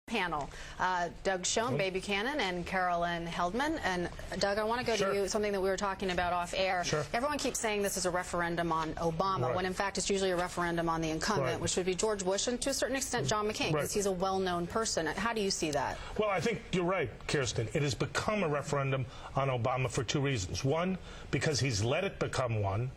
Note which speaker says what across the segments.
Speaker 1: panel, Doug Schoen, Baby Cannon, and Carolyn Heldman. And Doug, I want to go to you, something that we were talking about off air. Everyone keeps saying this is a referendum on Obama, when in fact it's usually a referendum on the incumbent, which would be George Bush and to a certain extent John McCain, because he's a well-known person. How do you see that?
Speaker 2: Well, I think you're right, Kirsten. It has become a referendum on Obama for two reasons. One, because he's let it become one.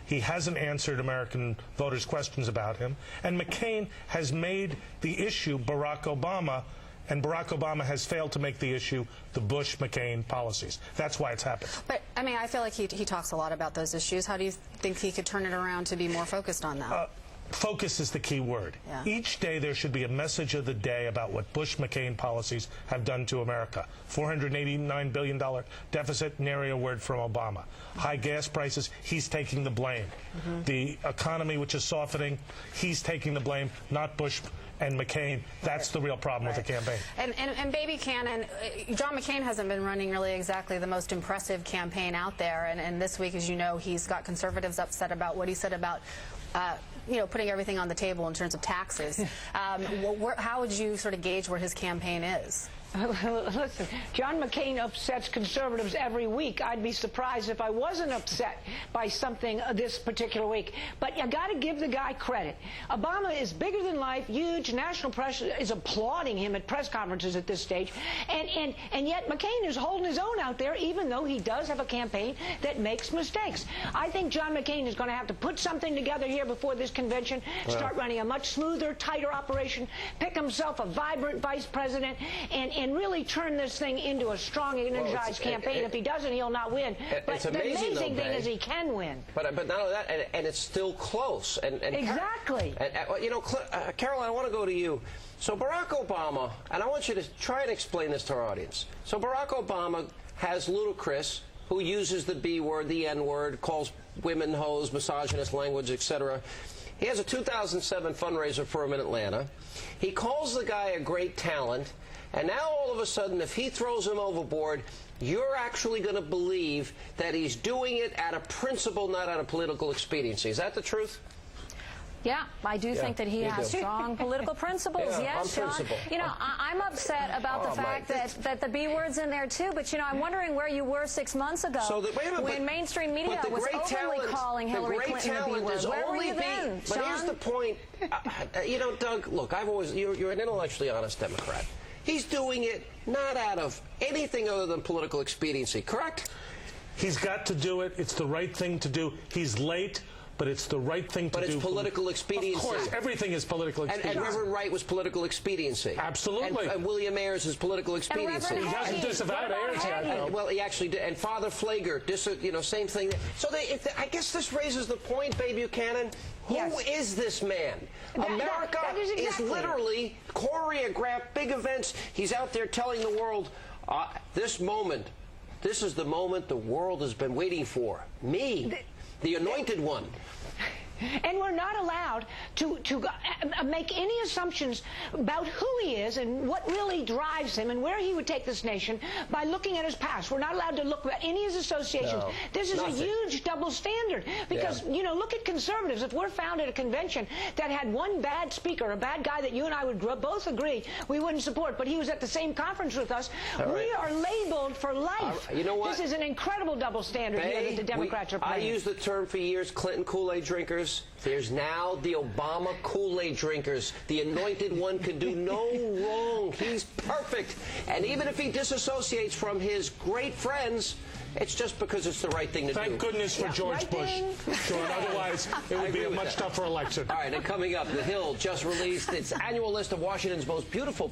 Speaker 2: He hasn't answered American voters' questions about him. And McCain has made the issue Barack Obama, and Barack Obama has failed to make the issue the Bush-McCain policies. That's why it's happened.
Speaker 1: But, I mean, I feel like he talks a lot about those issues. How do you think he could turn it around to be more focused on that?
Speaker 2: Focus is the key word. Each day there should be a message of the day about what Bush-McCain policies have done to America. $489 billion deficit, nary a word from Obama. High gas prices, he's taking the blame. The economy, which is softening, he's taking the blame, not Bush and McCain. That's the real problem with the campaign.
Speaker 1: And Baby Cannon, John McCain hasn't been running really exactly the most impressive campaign out there. And this week, as you know, he's got conservatives upset about what he said about you know, putting everything on the table in terms of taxes. How would you sort of gauge where his campaign is?
Speaker 3: Listen, John McCain upsets conservatives every week. I'd be surprised if I wasn't upset by something this particular week. But you got to give the guy credit. Obama is bigger than life, huge. National press is applauding him at press conferences at this stage. And yet McCain is holding his own out there, even though he does have a campaign that makes mistakes. I think John McCain is going to have to put something together here before this convention, start running a much smoother, tighter operation, pick himself a vibrant vice president, and really turn this thing into a strong, energized campaign. If he doesn't, he'll not win. But the amazing thing is he can win.
Speaker 4: But not only that, and it's still close. And
Speaker 3: exactly.
Speaker 4: You know, Caroline, I want to go to you. So Barack Obama, and I want you to try and explain this to our audience. So Barack Obama has Ludacris, who uses the B word, the N word, calls women hoes, misogynist language, etc. He has a 2007 fundraiser for him in Atlanta. He calls the guy a great talent, and now all of a sudden, if he throws him overboard, you're actually going to believe that he's doing it out of principle, not out of political expediency. Is that the truth?
Speaker 5: Yeah, I do think that he has strong political principles. Yes, Sean. You know, I'm upset about the fact that the B word's in there too. But you know, I'm wondering where you were 6 months ago when mainstream media was openly calling Hillary Clinton the B word. Where were you then,
Speaker 4: But here's the point. You know, Doug, look, you're an intellectually honest Democrat. He's doing it not out of anything other than political expediency, correct?
Speaker 2: He's got to do it. It's the right thing to do. He's late, but it's the right thing to do.
Speaker 4: But it's political expediency.
Speaker 2: Of course, everything is political expediency.
Speaker 4: And Reverend Wright was political expediency.
Speaker 2: Absolutely.
Speaker 4: And William Ayers is political expediency.
Speaker 2: He hasn't disavowed Ayers yet.
Speaker 4: Well, he actually did. And Father Flager, you know, same thing. So I guess this raises the point, Baby Buchanan. Who is this man? America is literally choreographed big events. He's out there telling the world, this is the moment the world has been waiting for. Me, the anointed one.
Speaker 3: And we're not allowed to make any assumptions about who he is and what really drives him and where he would take this nation by looking at his past. We're not allowed to look at any of his associations. No, this is a huge double standard because, you know, look at conservatives. If we're found at a convention that had one bad speaker, a bad guy that you and I would both agree we wouldn't support, but he was at the same conference with us, we are labeled for life.
Speaker 4: You know what?
Speaker 3: This is an incredible double standard here that the Democrats are playing.
Speaker 4: I used the term for years, Clinton Kool-Aid drinkers. There's now the Obama Kool-Aid drinkers. The anointed one can do no wrong. He's perfect. And even if he disassociates from his great friends, it's just because it's the right thing to do.
Speaker 2: Thank goodness for George Bush. Otherwise, it would be a much tougher election.
Speaker 4: All right, and coming up, The Hill just released its annual list of Washington's most beautiful